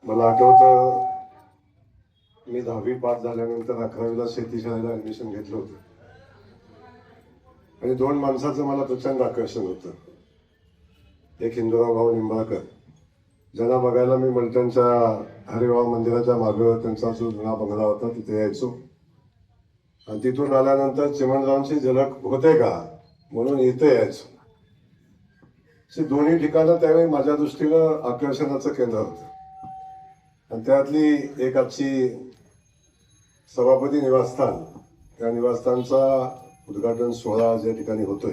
मला आठवतं मी 10वी पास झाल्यानंतर 11वीला शेती शाळेला ऍडमिशन घेतलं होतं आणि दोन माणसाचं मला प्रचंड आकर्षण होतं. एक हिंदूराव भाऊ निंबाळकर, ज्यांना बघायला मी मलटणच्या हरिभाव मंदिराच्या मागं त्यांचा जो जुना बंगला होता तिथे यायचो आणि तिथून आल्यानंतर चिमणरावांची झलक होते का म्हणून इथे यायचो. दोन्ही ठिकाणं त्यावेळी माझ्या दृष्टीनं आकर्षणाचं केंद्र होतं आणि त्यातली एक आजची सभापती निवासस्थान, त्या निवासस्थानचा उद्घाटन सोहळा ज्या ठिकाणी होतोय,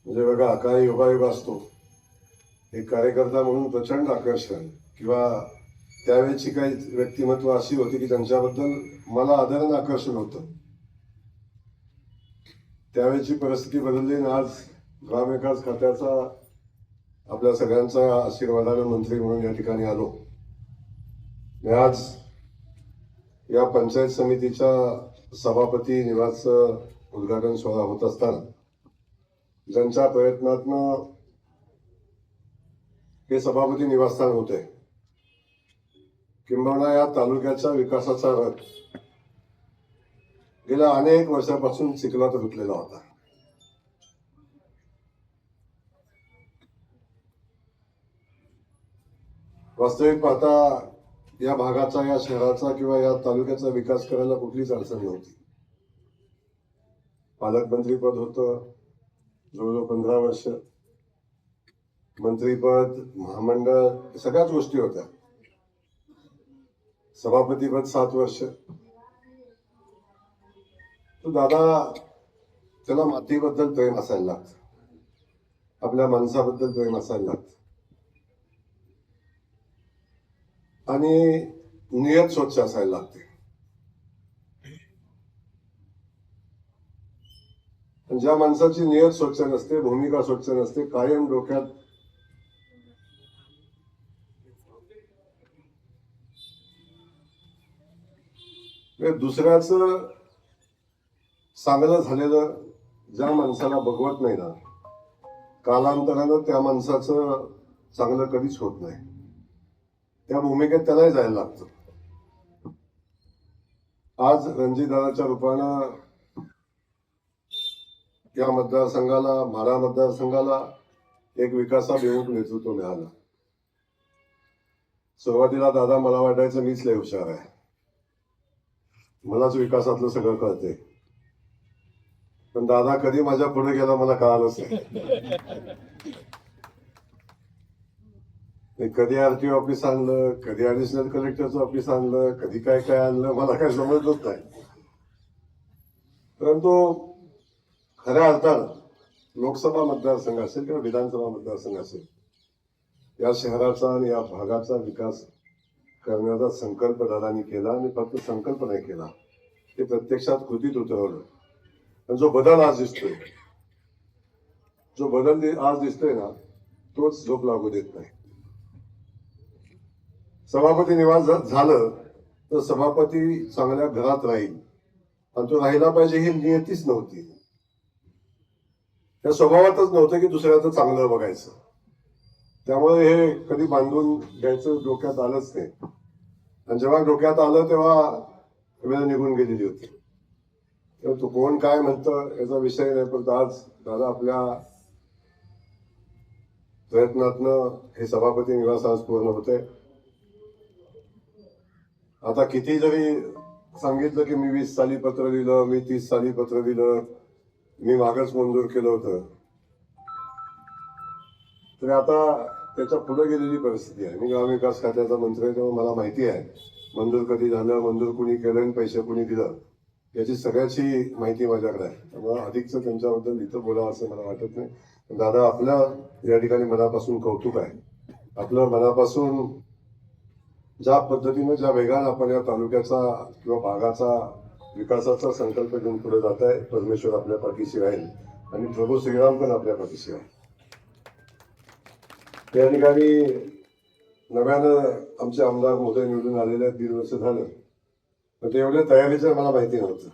म्हणजे बघा काय योगायोग असतो. एक कार्यकर्ता म्हणून प्रचंड आकर्षण किंवा त्यावेळेची काही व्यक्तिमत्व अशी होती की त्यांच्याबद्दल मला आदरानं आकर्षण होतं. त्यावेळेची परिस्थिती बदलली आणि आज ग्रामविकास खात्याचा आपल्या सगळ्यांचा आशीर्वादानं मंत्री म्हणून या ठिकाणी आलो. आज या पंचायत समितीच्या सभापती निवासचं उद्घाटन सोहळा होत असताना ज्यांच्या प्रयत्नातनं हे सभापती निवासस्थान होते, किंबहुना या तालुक्याच्या विकासाचा रथ गेल्या अनेक वर्षापासून चिखलात रुतलेला होता. वास्तविक पाहता या भागाचा, या शहराचा किंवा या तालुक्याचा विकास करायला कुठलीच अडचण नव्हती. पालकमंत्रीपद होतं जवळजवळ 15 वर्ष, मंत्रीपद, महामंडळ, सगळ्याच गोष्टी होत्या. सभापतीपद 7 वर्ष. तो दादा, त्याला मातीबद्दल प्रेम असायला लागतं, आपल्या माणसाबद्दल प्रेम असायला लागतं आणि नियत स्वच्छ असायला लागते. ज्या माणसाची नियत स्वच्छ नसते, भूमिका स्वच्छ नसते, कायम डोक्यात दुसऱ्याचं चांगलं झालेलं ज्या माणसाला बघवत नाही ना, कालांतरानं त्या माणसाचं चांगलं कधीच होत नाही. त्या भूमिकेत त्यालाही जायला लागतं. आज रणजितदादाच्या रूपानं या मतदारसंघाला, माढा मतदारसंघाला एक विकासाभिमुख नेतृत्व मिळालं. सुरुवातीला दादा मला वाटायचं मीच लय हुशार आहे, मलाच विकासातलं सगळं कळते, पण दादा कधी माझ्या पुढे गेला मला कळालंच नाही. कधी आरटीओ ऑफिस आणलं, कधी ऍडिशनल कलेक्टरचं ऑफिस आणलं, कधी काय काय आणलं, मला काय समजलंच नाही. परंतु खऱ्या अर्थानं लोकसभा मतदारसंघ असेल किंवा विधानसभा मतदारसंघ असेल, या शहराचा आणि या भागाचा विकास करण्याचा संकल्प दादांनी केला आणि फक्त संकल्प नाही केला, ते प्रत्यक्षात कृतीत उतरवलं. आणि जो बदल आज दिसतोय, आज दिसतोय ना, तोच झोप लागू देत नाही. सभापती निवास झालं तर सभापती चांगल्या घरात राहील आणि तो राहिला पाहिजे ही नियतीच नव्हती. त्या स्वभावातच नव्हतं की दुसऱ्याचं चांगलं बघायचं. त्यामुळे हे कधी बांधून घ्यायचं डोक्यात आलंच नाही. आणि जेव्हा डोक्यात आलं तेव्हा वेळ निघून गेलेली होती. तेव्हा तू कोण काय म्हणतं याचा विषय नाही, पण आज दादा आपल्या प्रयत्नातनं हे सभापती निवास आज पूर्ण होते. आता किती जरी सांगितलं की मी 20 साली पत्र दिलं, मी 30 साली पत्र दिलं, मी मागच मंजूर केलं होतं, तरी आता त्याच्या पुढे गेलेली परिस्थिती आहे. मी ग्रामविकास खात्याचा मंत्री आहे, तेव्हा मला माहिती आहे मंजूर कधी झालं, मंजूर कुणी केलं आणि पैसे कुणी दिलं, याची सगळ्याची माहिती माझ्याकडे आहे. त्यामुळे अधिकचं त्यांच्याबद्दल इथं बोलावं असं मला वाटत नाही. दादा, आपलं या ठिकाणी मनापासून कौतुक आहे. आपलं मनापासून ज्या पद्धतीनं, ज्या वेगानं आपण या तालुक्याचा किंवा भागाचा विकासाचा संकल्प घेऊन पुढे जात आहे, परमेश्वर आपल्या पाठीशी राहील आणि प्रभू श्रीराम पण आपल्या पाठीशी राहील. या ठिकाणी नव्यानं आमचे आमदार मोठे निवडून आलेले 1.5 वर्ष झालं, पण ते एवढ्या तयारीचं मला माहिती नव्हतं.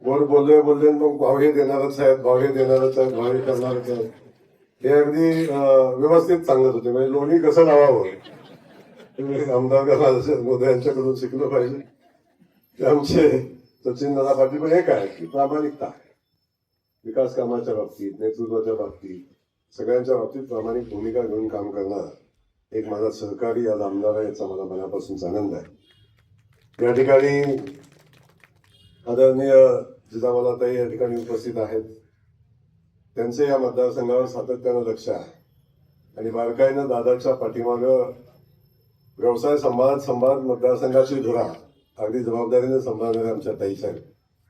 वर बोलले मग भाव हे देणारच आहेत, भाव हे देणारच आहेत, भाव हे करणारच आहेत, हे अगदी व्यवस्थित सांगत होते. म्हणजे लोणी कसं लावावं आमदार मोदी यांच्याकडून शिकलं पाहिजे. ते आमचे सचिन दादा पाटील. पण एक आहे की प्रामाणिकता, विकास कामाच्या बाबतीत, नेतृत्वाच्या बाबतीत, सगळ्यांच्या बाबतीत प्रामाणिक भूमिका घेऊन काम करणार एक माझा सहकारी आज आमदार आहे, याचा मला मनापासून आनंद आहे. या ठिकाणी आदरणीय जिजामालाताई या ठिकाणी उपस्थित आहेत. त्यांचे या मतदारसंघावर सातत्यानं लक्ष आहे आणि बारकाईनं दादाच्या पाठीमागं व्यवसाय सांभाळत मतदारसंघाची धुरा अगदी जबाबदारीने सांभाळणारे आमच्या ताई साहेब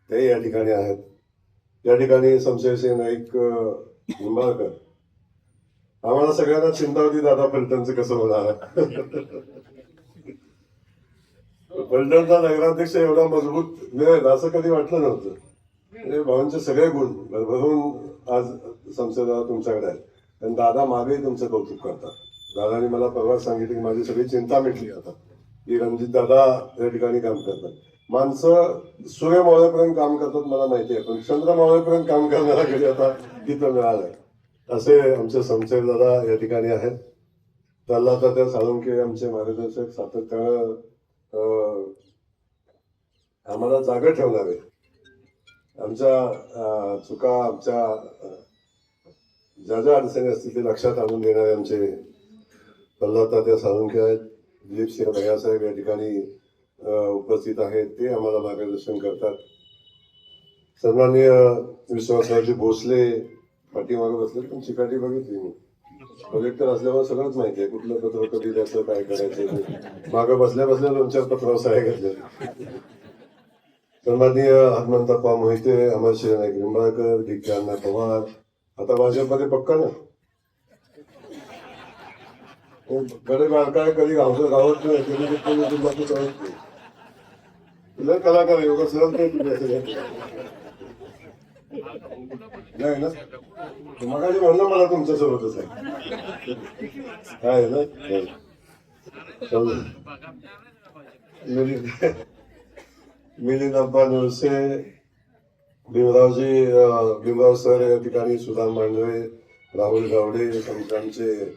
तेही या ठिकाणी आहेत. या ठिकाणी शमशेरसिंह नाईक निंबाळकर. आम्हाला सगळ्यांना चिंता होती दादा फलटणचं कसं होणार. फलटणचा नगराध्यक्ष एवढा मजबूत मिळेल असं कधी वाटलं नव्हतं. म्हणजे भावांचे सगळे गुण भरभरून आज शमशेरदादा तुमच्याकडे आहेत. आणि दादा मागेही तुमचं कौतुक करतात. दादाने मला परवा सांगितलं की माझी सगळी चिंता मिटली आता की रणजित दादा या ठिकाणी काम करतात. माणसं सूर्य मावळेपर्यंत काम करतात मला माहिती आहे, पण चंद्र मावळेपर्यंत काम करणारा कधी आता तिथं मिळालंय. असे आमचे शमशेर दादा या ठिकाणी आहेत. त्या साळुंखे आमचे मार्गदर्शक सातत्यानं आम्हाला जागा ठेवणारे, आमच्या चुका, आमच्या ज्या ज्या अडचणी असतील ते लक्षात आणून देणारे आमचे त्या साळुंखे आहेत. दिलीप सिंह भैयासाहेब या ठिकाणी उपस्थित आहेत, ते आम्हाला मार्गदर्शन करतात. सन्माननीय विश्वासरावजी भोसले पाठीमागे बसले, पण चिकाटी बघितली मी. कलेक्टर असल्यामुळे सगळंच माहिती आहे, कुठलं पत्र कधी द्यायचं, काय करायचं. मागं बसल्या 2-4 पत्रावर सह्या घेतल्या. सन्माननीय हनुमंतप्पा मोहिते, अमरशिव नाईक निंबाळकर, डी.के. अण्णा पवार आता भाजपमध्ये पक्का ना. कडे बारकाय कधी गावत नाही. कलाकार योगा सरळ नाही ना. मगाशी म्हणलं मला तुमच्या सोबतच आहे ना. मिलिंद अप्पा नवसे, भीमराव सर या ठिकाणी, सुदाम मांडवे, राहुल गावडे, आमचे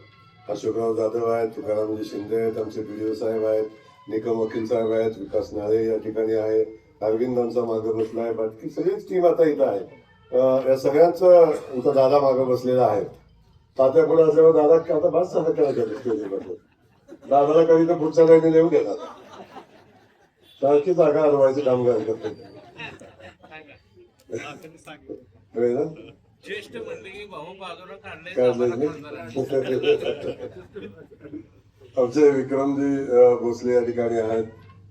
अशोकराव जाधव आहेत, तुकारामजी शिंदे आहेत, आमचे बीडीओ साहेब आहेत, निकम वकील साहेब आहेत, विकास नाळे या ठिकाणी आहे, अरविंद आमचा मागे बसला आहे. बाकी सगळीच टीम आता इथं आहे. या सगळ्यांचं आमचा दादा मागे बसलेला आहे. तात्या पुढे असल्यावर दादा आता बस झालं करायचं. दादाला कधी तर पुढच्या लाईने लिहून देतात. सारखी जागा हलवायची कामगार करतो. ज्येष्ठ म्हणले की भाऊ बाजूला आमचे विक्रमजी भोसले या ठिकाणी आहेत.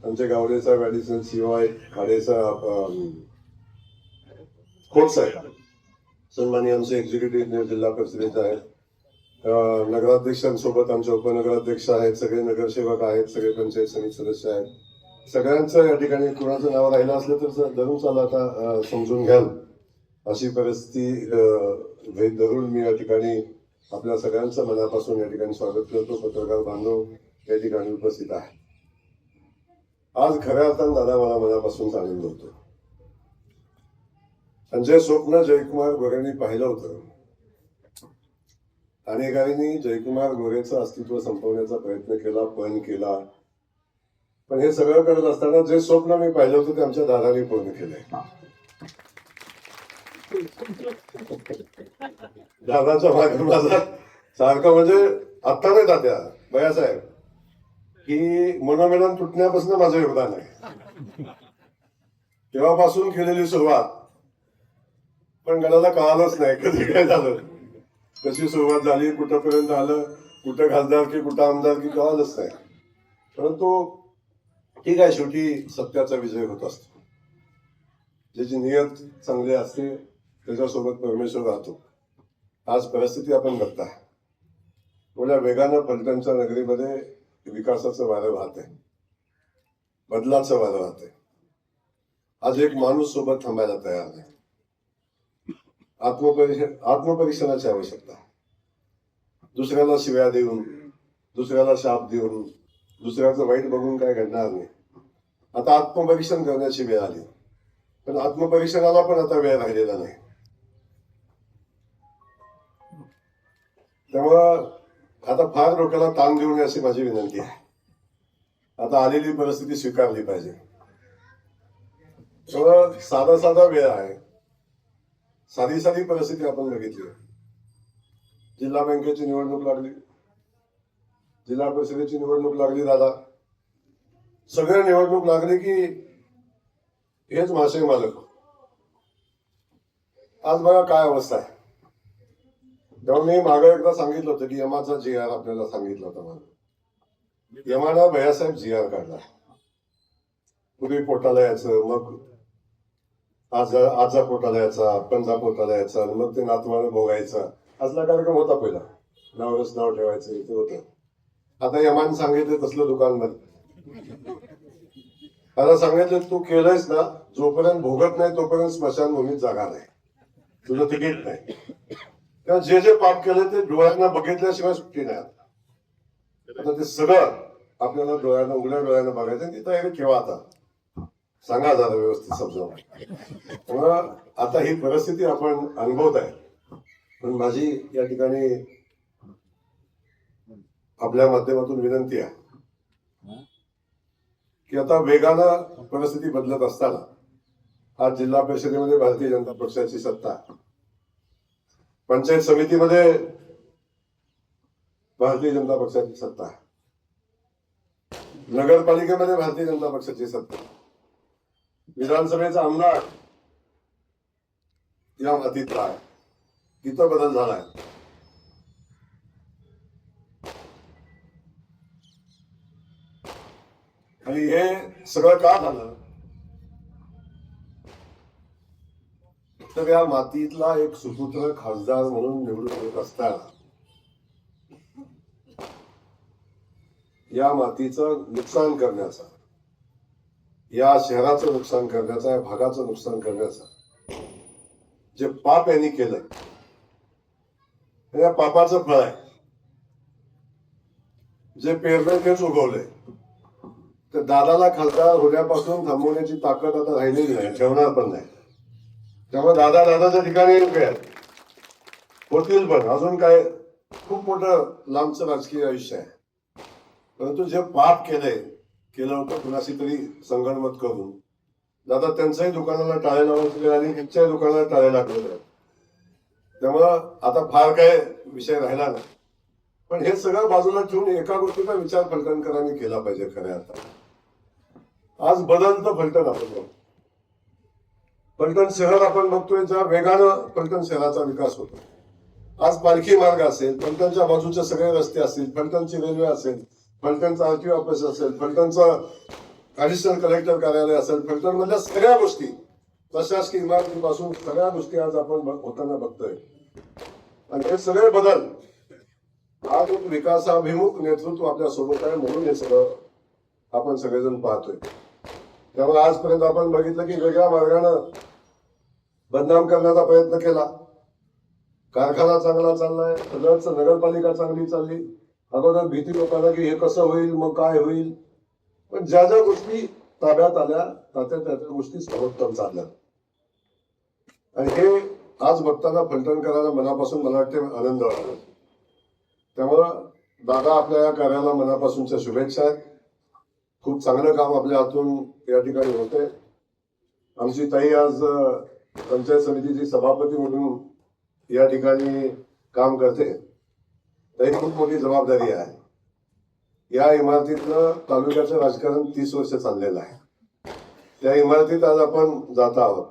आमचे गावडे साहेब ऍडिशनल सीओ आहेत. खाडे साहेब, खोट साहेब, सन्माननीय आमचे एक्झिक्युटिव्ह जिल्हा परिषदेचे आहेत. नगराध्यक्षांसोबत आमचे उपनगराध्यक्ष आहेत, सगळे नगरसेवक आहेत, सगळे पंचायत समिती सदस्य आहेत. सगळ्यांचं या ठिकाणी कुणाचं नाव राहिलं असलं तर धरून चालू आता समजून घ्याल अशी परिस्थिती धरून मी या ठिकाणी आपल्या सगळ्यांचं मनापासून या ठिकाणी स्वागत करतो. पत्रकार बांधव या ठिकाणी उपस्थित आहे. आज खऱ्या अर्थानं दादा मला मनापासून आनंद होतो. आणि जे स्वप्न जयकुमार गोरेंनी पाहिलं होतं, अनेकांनी जयकुमार गोरेचं अस्तित्व संपवण्याचा प्रयत्न केला, पण केला. पण हे सगळं करत असताना जे स्वप्न मी पाहिलं होतं ते आमच्या दादाने पूर्ण केलंय. दादाच्या मागे माझा सारखं म्हणजे आत्ता नाही तात्या भैयासाहेब की मनोमिलन तुटण्यापासून माझं योगदान आहे. तेव्हापासून केलेली सुरुवात, पण गडाला कळालंच नाही कधी काय झालं, कशी सुरुवात झाली, कुठंपर्यंत आलं, कुठं खासदार की कुठं आमदार की कळालंच नाही. परंतु ठीक आहे, शेवटी सत्याचा विजय होत असतो. ज्याची नियत चांगली असते त्याच्यासोबत परमेश्वर राहतो. आज परिस्थिती आपण बघताय, एवढ्या वेगानं फलटणच्या नगरीमध्ये विकासाचं वारं वाहत आहे, बदलाचं वारं वाहत आहे. आज एक माणूस सोबत थांबायला तयार नाही. आत्मपरीक्षणाची आवश्यकता. दुसऱ्याला शिव्या देऊन, दुसऱ्याला शाप देऊन, दुसऱ्याचं वाईट बघून काय घडणार नाही. आता आत्मपरीक्षण करण्याची वेळ आली, पण आत्मपरीक्षणाला पण आता वेळ राहिलेला नाही. त्यामुळं आता फार डोक्याला ताण देऊ नये अशी माझी विनंती आहे. आता आलेली परिस्थिती स्वीकारली पाहिजे. त्यामुळं साधा साधा वेळ आहे, साधी साधी परिस्थिती आपण बघितली. जिल्हा बँकेची निवडणूक लागली, जिल्हा परिषदेची निवडणूक लागली, दादा सगळ्या निवडणूक लागली की हेच महाशय मालक. आज बघा काय अवस्था आहे. तेव्हा मी मागे एकदा सांगितलं होतं की यमाचा GR आपल्याला सांगितलं होतं. मला यमाना भैयासाहेब GR काढला. पूर्वी पोटाला यायचं, मग आजा पोटाला यायचा, पंजा पोटाला यायचा, मग ते नातवानं भोगायचा, असला कार्यक्रम होता पहिला. नावरच नाव ठेवायचं इथे होतं. आता यमान सांगितलं तसलं दुकान बंद. आता सांगितलं तू केलंयस ना, जोपर्यंत भोगत नाही तोपर्यंत स्मशानभूमीत जागा नाही, तुझं तिकीट नाही. तेव्हा जे जे पाप केलं ते डोळ्यांना बघितल्याशिवाय सुट्टी नाही. आता ते सगळं आपल्याला डोळ्यांना, उघड्या डोळ्यांना बघायचं आणि ती तयारी ठेवा. आता सांगा जरा व्यवस्थित समजावून. त्यामुळं आता ही परिस्थिती आपण अनुभवत आहे. पण माझी या ठिकाणी आपल्या माध्यमातून विनंती आहे की आता वेगानं परिस्थिती बदलत असताना आज जिल्हा परिषदेमध्ये भारतीय जनता पक्षाची सत्ता, पंचायत समितीमध्ये भारतीय जनता पक्षाची सत्ता, नगरपालिकेमध्ये भारतीय जनता पक्षाची सत्ता, विधानसभेचा आमदार या मातीतला आहे. तिथं बदल झालाय. आणि हे सगळं का झालं तर या मातीतला एक सुपुत्र खासदार म्हणून निवडून येत असताना या मातीचं नुकसान करण्याचा, या शहराचं नुकसान करण्याचा, या भागाचं नुकसान करण्याचा जे पाप यांनी केलंय, या पापाचं फळ आहे. जे पेरलंय तेच उगवलंय. तर दादाला खासदार होण्यापासून थांबवण्याची ताकद आता राहिलेली नाही, ठेवणार पण नाही. त्यामुळे दादाच्या ठिकाणी होतील, पण अजून काय खूप मोठं लांबचं राजकीय आयुष्य आहे. परंतु जे पाप केलं होतं कुणाशी तरी संगणमत करून, दादा त्यांच्याही दुकानाला टाळे लावले आणि त्यांच्याही दुकानाला टाळे लागलेले. त्यामुळं आता फार काय विषय राहिला नाही. पण हे सगळं बाजूला ठेवून एका गोष्टीचा विचार फलटणकरांनी केला पाहिजे. खऱ्या अर्थात आज बदलतं फलटण आपण बघतो. फलटण शहर आपण बघतोय ज्या वेगानं फलटण शहराचा विकास होतो. आज पालखी मार्ग असेल, फलटणच्या बाजूचे सगळे रस्ते असतील, फलटणची रेल्वे असेल, फलटणचं RTO ऑफिस असेल, फलटणचं ऍडिशनल कलेक्टर कार्यालय असेल, फलटण मधल्या सगळ्या गोष्टी, प्रशासकीय इमारतीपासून सगळ्या गोष्टी आज आपण होताना बघतोय. आणि हे सगळे बदल आज एक विकासाभिमुख नेतृत्व आपल्या सोबत आहे, म्हणून हे सगळं आपण सगळेजण पाहतोय. त्यामुळे आजपर्यंत आपण बघितलं की वेगळ्या मार्गानं बदनाम करण्याचा प्रयत्न केला. कारखाना चांगला चाललाय, सगळंच नगरपालिका चांगली चालली. अगोदर भीती लोकांना की हे कसं होईल, मग काय होईल. पण ज्या ज्या गोष्टी ताब्यात आल्या त्या गोष्टी सर्वोत्तम चालल्या. आणि हे आज बघताना फलटणकरांना मनापासून मला वाटते आनंद वाटतो. त्यामुळं दादा आपल्या या कार्याला मनापासूनच्या शुभेच्छा आहेत. खूप चांगलं काम आपल्या हातून या ठिकाणी होते. आमची ताई आज पंचायत समितीची सभापती म्हणून या ठिकाणी काम करते. ताई खूप मोठी जबाबदारी आहे. या इमारतीतलं तालुक्याचं राजकारण 30 वर्ष चाललेलं आहे. त्या इमारतीत आज आपण जात आहोत.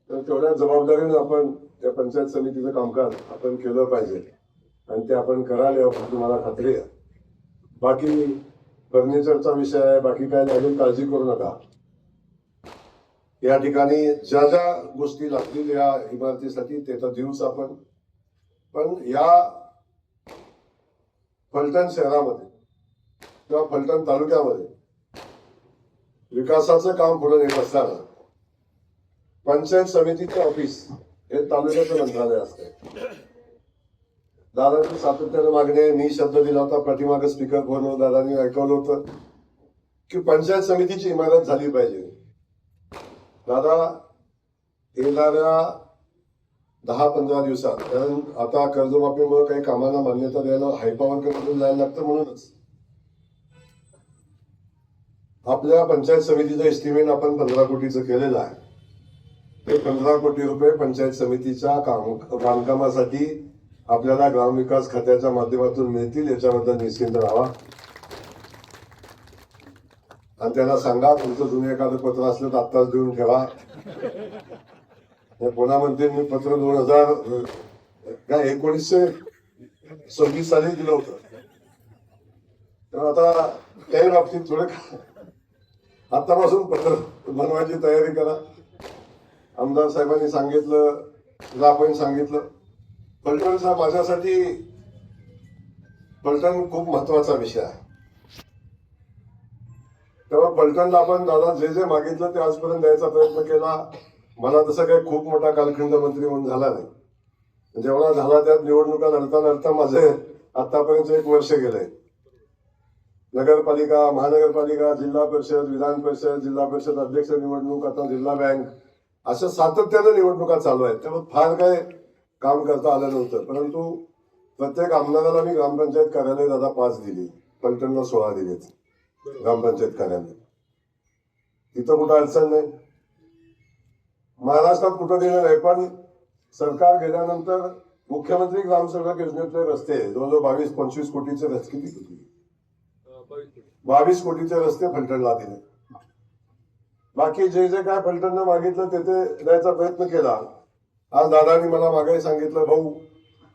तर तेवढ्या जबाबदारीने आपण त्या पंचायत समितीचं कामकाज आपण केलं पाहिजे आणि ते आपण कराल याची मला खात्री आहे. बाकी फर्निचरचा विषय आहे, बाकी काय लागेल काळजी करू नका. या ठिकाणी ज्या ज्या गोष्टी लागतील या इमारतीसाठी ते तर देऊच आपण. पण या फलटण शहरामध्ये किंवा फलटण तालुक्यामध्ये विकासाचं काम पुढे नेत असताना पंचायत समितीचे ऑफिस हे तालुक्याचं मंत्रालय असते. दादांची सातत्याने मागणी आहे. मी शब्द दिला होता पाठीमागे स्पीकर फोनवर दादांनी ऐकवलं होतं की पंचायत समितीची इमारत झाली पाहिजे. दादा येणाऱ्या 10-15 दिवसात, कारण आता कर्जमाफीमुळे काही कामांना मान्यता द्यायला हायपावर करून जायला लागतं. म्हणूनच आपल्या पंचायत समितीचं एस्टिमेट आपण 15 कोटीचं केलेलं आहे. ते 15 कोटी रुपये पंचायत समितीच्या बांधकामासाठी आपल्याला ग्रामविकास खात्याच्या माध्यमातून मिळतील, याच्याबद्दल निश्चिंत राहा. आणि त्यांना सांगा तुमचं जुनं एखादं पत्र असलं तर आत्ताच देऊन ठेवा. पुन्हा म्हणते मी पत्र 1926 साली दिलं होतं. तर आता काही बाबतीत थोडं आतापासून पत्र बनवायची तयारी करा. आमदार साहेबांनी सांगितलं, आपण सांगितलं, पलटणचा माझ्यासाठी पलटण खूप महत्वाचा विषय आहे. तेव्हा पलटणला आपण दादा जे जे मागितलं ते आजपर्यंत द्यायचा प्रयत्न केला. मला तसं काही खूप मोठा कालखंड मंत्री म्हणून झाला नाही. जेवढा झाला त्यात निवडणुका लढता माझे आतापर्यंत 1 वर्ष गेलंय. नगरपालिका, महानगरपालिका, जिल्हा परिषद, विधान परिषद, जिल्हा परिषद अध्यक्ष निवडणूक, आता जिल्हा बँक, अशा सातत्यानं निवडणुका चालू आहेत. त्यामुळे फार काय काम करता आलं नव्हतं. परंतु प्रत्येक आमदाराला मी ग्रामपंचायत कार्यालय दादा 5 दिली, पलटणला 16 दिलेत ग्रामपंचायत कार्यालय. तिथं कुठं अडचण नाही. महाराष्ट्रात कुठं दिलं नाही. पण सरकार गेल्यानंतर मुख्यमंत्री ग्रामसडक योजनेतले रस्ते जवळजवळ 22-25 कोटीचे रस्ते, किती 22 कोटीचे रस्ते फलटणला दिले. बाकी जे जे काय फलटणनं मागितलं ते द्यायचा प्रयत्न केला. आज दादानी मला मागे सांगितलं, भाऊ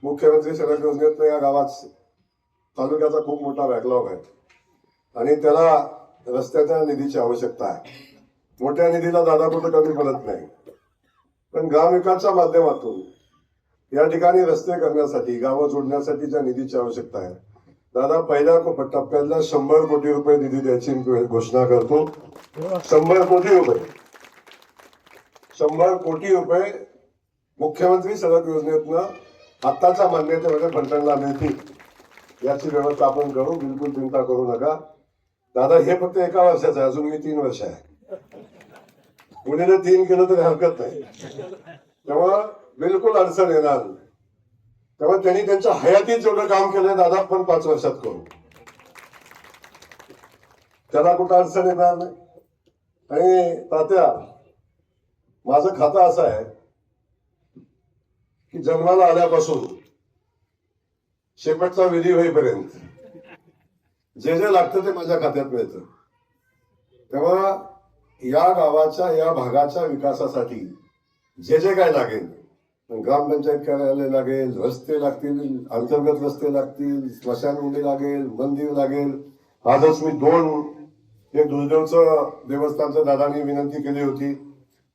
मुख्यमंत्री सडक योजनेतनं या गावात तालुक्याचा खूप मोठा बॅकलॉग आहे आणि त्याला रस्त्याच्या निधीची आवश्यकता आहे. मोठ्या निधीला दादा कुठं कमी पडत नाही. पण ग्रामविकासच्या माध्यमातून या ठिकाणी रस्ते करण्यासाठी, गावं जोडण्यासाठीच्या निधीची आवश्यकता आहे. दादा पहिल्या टप्प्यातला 100 कोटी रुपये निधी द्यायची घोषणा करतो. 100 कोटी रुपये, 100 कोटी रुपये मुख्यमंत्री सडक योजनेतनं आत्ताच्या मान्यतेमध्ये फलटणला मिळतील, याची व्यवस्था आपण करू. बिलकुल चिंता करू नका. दादा हे फक्त 1 वर्षाचं आहे, अजून मी 3 वर्ष आहे. पुण्याने 3 केलं तरी हरकत नाही. त्यामुळं बिलकुल अडचण येणार. त्यामुळे त्यांनी त्यांच्या हयातीत जेवढं काम केलंय दादा आपण 5 वर्षात करू. त्याला कुठं अडचण येणार नाही. आणि तात्या, माझं खातं असं आहे की जन्माला आल्यापासून शेवटचा विधी होईपर्यंत जे जे लागतं ते माझ्या खात्यात मिळतं. तेव्हा या गावाच्या, या भागाच्या विकासासाठी जे जे काय लागेल, ग्रामपंचायत कार्यालय लागेल, रस्ते लागतील, अंतर्गत रस्ते लागतील, स्मशानभूमी लागेल, मंदिर लागेल. आजच मी 2 एक दुर्दैवचं देवस्थानचं दादांनी विनंती केली होती,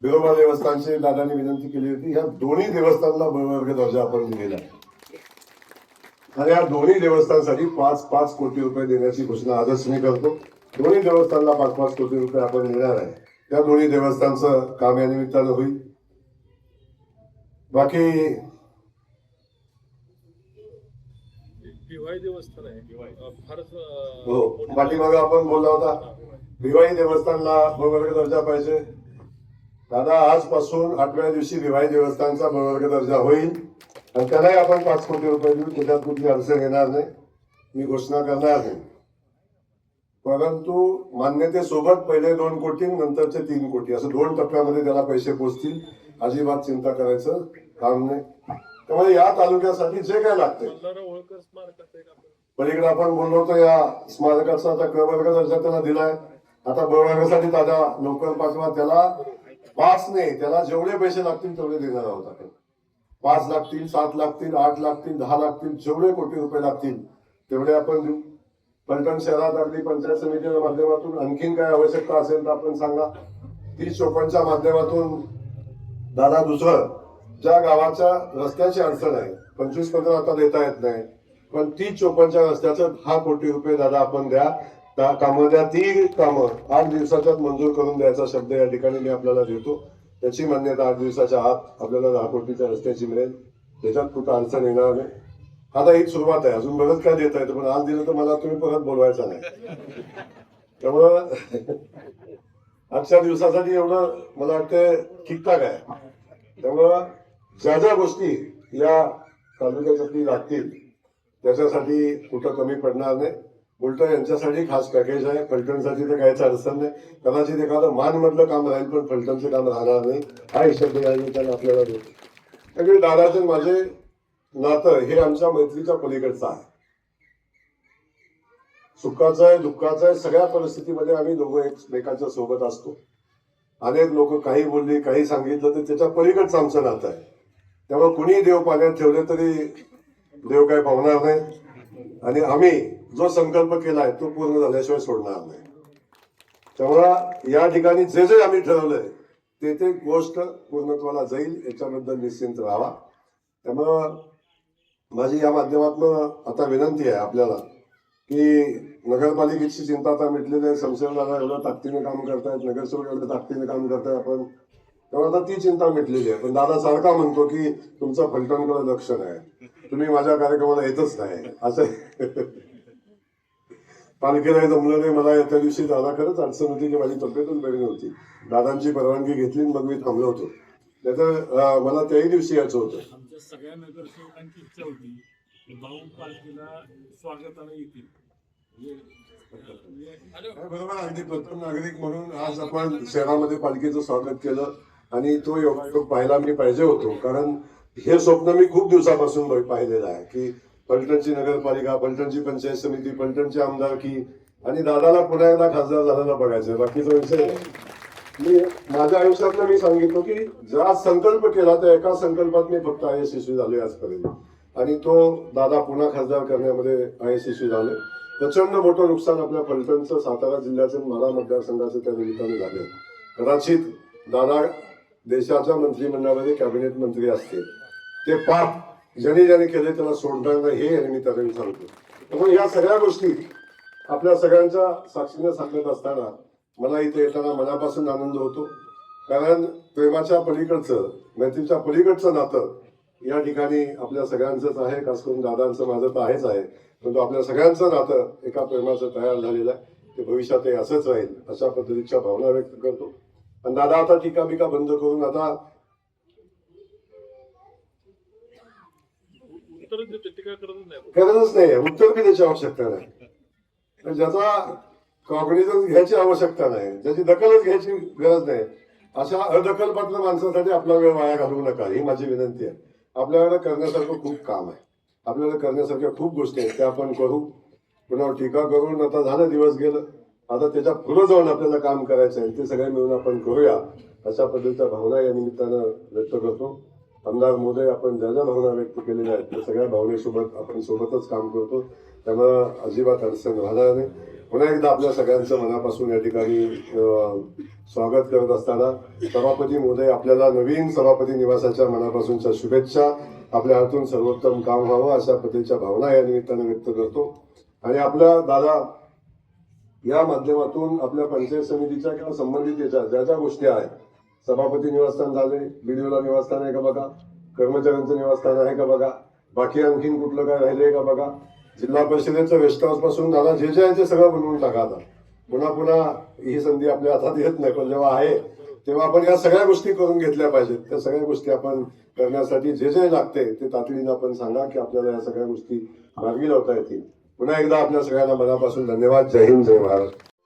बिरोबा देवस्थानची दादांनी विनंती केली होती. या दोन्ही देवस्थानला वर्ग दर्जा आपण दिलेला आहे आणि या दोन्ही देवस्थानसाठी 5-5 कोटी रुपये देण्याची घोषणा आजच मी करतो. दोन्ही देवस्थानला 5-5 कोटी रुपये आपण देणार आहे. त्या दोन्ही देवस्थानचं काम या निमित्तानं होईल. बाकी भिवाई देवस्थान आहे, फारच हो, पाठीमागे आपण बोलला होता भिवाई देवस्थानला वर्ग दर्जा पाहिजे. दादा आजपासून 8व्या दिवशी भिवाई देवस्थानचा वर्ग दर्जा होईल आणि त्यालाही आपण 5 कोटी रुपये देऊ. त्याच्यात कुठली अडचण येणार नाही, मी घोषणा करणार नाही. परंतु मान्यतेसोबत पहिले 2 कोटी, नंतरचे 3 कोटी, असं 2 टप्प्यामध्ये त्याला पैसे पोचतील. अजिबात चिंता करायचं काम नाही. त्यामुळे या तालुक्यासाठी जे काय लागतंय, पलीकडे आपण बोललो होतो या स्मारकाचा आता क वर्ग दर्जा त्याला दिलाय. आता ब वर्गासाठी दादा लवकर पाठवा. त्याला 5 नाही, त्याला जेवढे पैसे लागतील तेवढे देणार आहोत आपण. 5 लागतील, 7 लागतील, 8 लागतील, 10 लागतील, जेवढे कोटी रुपये लागतील तेवढे आपण देऊ. फलटण शहरात आपली पंचायत समितीच्या माध्यमातून आणखीन काय आवश्यकता असेल तर आपण सांगा. 30-54च्या माध्यमातून दादा दुसरं, ज्या गावाच्या रस्त्याची अडचण आहे, 25-15 आता देता येत नाही, पण 30-54च्या रस्त्याचं 10 कोटी रुपये दादा आपण द्या. त्या कामं द्या. ती कामं 8 दिवसाच्यात मंजूर करून द्यायचा शब्द या ठिकाणी मी आपल्याला देतो. त्याची मान्यता 8 दिवसाच्या आत आपल्याला 10 कोटीच्या रस्त्याची मिळेल. त्याच्यात कुठं अडचण येणार नाही. आता ही सुरुवात आहे, अजून बरंच काय देता येतं, पण आज दिलं तर मला तुम्ही परत बोलवायचा नाही. त्यामुळं आजच्या दिवसासाठी एवढं मला वाटतं ठीकठाक आहे. त्यामुळं ज्या ज्या गोष्टी या तालुक्यासाठी लागतील त्याच्यासाठी कुठं कमी पडणार नाही. उलट यांच्यासाठी खास पॅकेज आहे. फलटणसाठी तर काहीच अडचण नाही. कदाचित एखादं मानमधलं काम राहील पण फलटणचं काम राहणार नाही. हा हिशोब त्यांना आपल्याला देतो. त्यामुळे दादाचं माझे नातं हे आमच्या मैत्रीच्या पलीकडचं आहे. सुखाचं आहे, दुःखाचं आहे, सगळ्या परिस्थितीमध्ये आम्ही दोघं एकमेकांच्या सोबत असतो. अनेक लोक काही बोलली काही सांगितलं तर त्याच्या पलीकडचं आमचं नातं आहे. त्यामुळे कुणी देव पाण्यात ठेवले तरी देव काय पावणार नाही आणि आम्ही जो संकल्प केलाय तो पूर्ण झाल्याशिवाय सोडणार नाही. त्यामुळे या ठिकाणी जे जे आम्ही ठरवलंय ते गोष्ट पूर्णत्वाला जाईल याच्याबद्दल निश्चिंत राहावा. त्यामुळं माझी या माध्यमातून आता विनंती आहे आपल्याला की नगरपालिकेची चिंता आता मिटलेली आहे. संशयदादा एवढं ताकदीने काम करतायत, नगरसेवक एवढं ताकदीने काम करतायत आपण, तेव्हा आता ती चिंता मिटलेली आहे. पण दादा सारखा म्हणतो की तुमचं फलटणकडे लक्ष नाही, तुम्ही माझ्या कार्यक्रमाला येतच नाही असं. पालखीला जमलं नाही मला. त्या दिवशी दादा खरंच अडचण होती की माझी तब्येतच बरी नव्हती. दादांची परवानगी घेतली मग मी थांबलो होतो. नाहीतर मला त्याही दिवशी यायचं होतं. आमच्या सगळ्या नगरसेवकांची इच्छा होती की भाऊ पालखीला स्वागताला येतील. बरोबर, अगदी प्रथम नागरिक म्हणून आज आपण शहरामध्ये पालखीचं स्वागत केलं आणि तो योग पाहायला मी पाहिजे होतो. कारण हे स्वप्न मी खूप दिवसापासून पाहिलेलं आहे की फलटणची नगरपालिका, फलटणची पंचायत समिती, फलटणची आमदारकी आणि दादाला पुन्हा एकदा खासदार झालेला बघायचं. बाकीचा विषय नाही. मी माझ्या आयुष्यातलं मी सांगितलं की ज्या संकल्प केला त्या एका संकल्पात मी फक्त यशस्वी झालोय आजपर्यंत आणि तो दादा पुन्हा खासदार करण्यामध्ये यशस्वी झाले. प्रचंड मोठं नुकसान आपल्या फलटणचं, सातारा जिल्ह्याचं, माढा मतदारसंघाचं त्या निमित्ताने झाले. कदाचित दादा देशाच्या मंत्रिमंडळामध्ये कॅबिनेट मंत्री असतील. ते पाप ज्याने केले त्याला सोडणार नाही हे निमित्ताने सांगतो. त्यामुळे या सगळ्या गोष्टी आपल्या सगळ्यांच्या साक्षीने सांगत असताना मला इथे येताना मनापासून आनंद होतो. कारण प्रेमाच्या पलीकडचं, मैत्रीच्या पलीकडचं नातं या ठिकाणी आपल्या सगळ्यांचंच आहे. खास करून दादांचं माझं तर आहेच आहे, परंतु आपल्या सगळ्यांचं नातं एका प्रेमाचं तयार झालेलं आहे. ते भविष्यातही असंच राहील अशा पद्धतीच्या भावना व्यक्त करतो. आणि दादा आता टीका बिका बंद करून आता टीका करतच नाही. गरजच नाही, उत्तर बी द्यायची आवश्यकता नाही. ज्याचा कॉग्निझन्स घ्यायची आवश्यकता नाही, ज्याची दखलच घ्यायची गरज नाही, अशा अदखलपात्र माणसासाठी आपला वेळ वाया घालवू नका ही माझी विनंती आहे. आपल्याकडे करण्यासारखं खूप काम आहे, आपल्याला करण्यासारख्या खूप गोष्टी आहेत त्या आपण करू. पुन्हा टीका करून आता झालं, दिवस गेलं, आता त्याच्या पुढे जाऊन आपल्याला काम करायचं आहे ते सगळे मिळून आपण करूया अशा पद्धतीच्या भावना या निमित्तानं व्यक्त करतो. आमदार मोदय आपण ज्या ज्या भावना व्यक्त केलेल्या आहेत त्या सगळ्या भावनेसोबत आपण सोबतच काम करतो. त्यामुळं अजिबात अडचण राहणार नाही. पुन्हा एकदा आपल्या सगळ्यांचं मनापासून या ठिकाणी स्वागत करत असताना सभापती मोदय आपल्याला नवीन सभापती निवासाच्या मनापासूनच्या शुभेच्छा. आपल्या हातून सर्वोत्तम काम व्हावं अशा पद्धतीच्या भावना या निमित्तानं व्यक्त करतो. आणि आपला दादा या माध्यमातून आपल्या पंचायत समितीच्या किंवा संबंधित याच्या ज्या ज्या गोष्टी आहेत, सभापती निवासस्थान झाले, बीडीओला निवासस्थान आहे का बघा, कर्मचाऱ्यांचं निवासस्थान आहे का बघा, बाकी आणखीन कुठलं काय राहिलंय का बघा, जिल्हा परिषदेचं रेस्ट हाऊस पासून दादा जे जे आहे ते सगळं बनवून टाका. आता पुन्हा पुन्हा ही संधी आपल्या हातात येत नाही, पण जेव्हा आहे तेव्हा आपण या सगळ्या गोष्टी करून घेतल्या पाहिजेत. त्या सगळ्या गोष्टी आपण करण्यासाठी जे जे लागते ते तातडीनं आपण सांगा की आपल्याला या सगळ्या गोष्टी मार्गी लावता येतील. पुन्हा एकदा आपल्या सगळ्यांना मनापासून धन्यवाद. जय हिंद, जय महाराष्ट्र.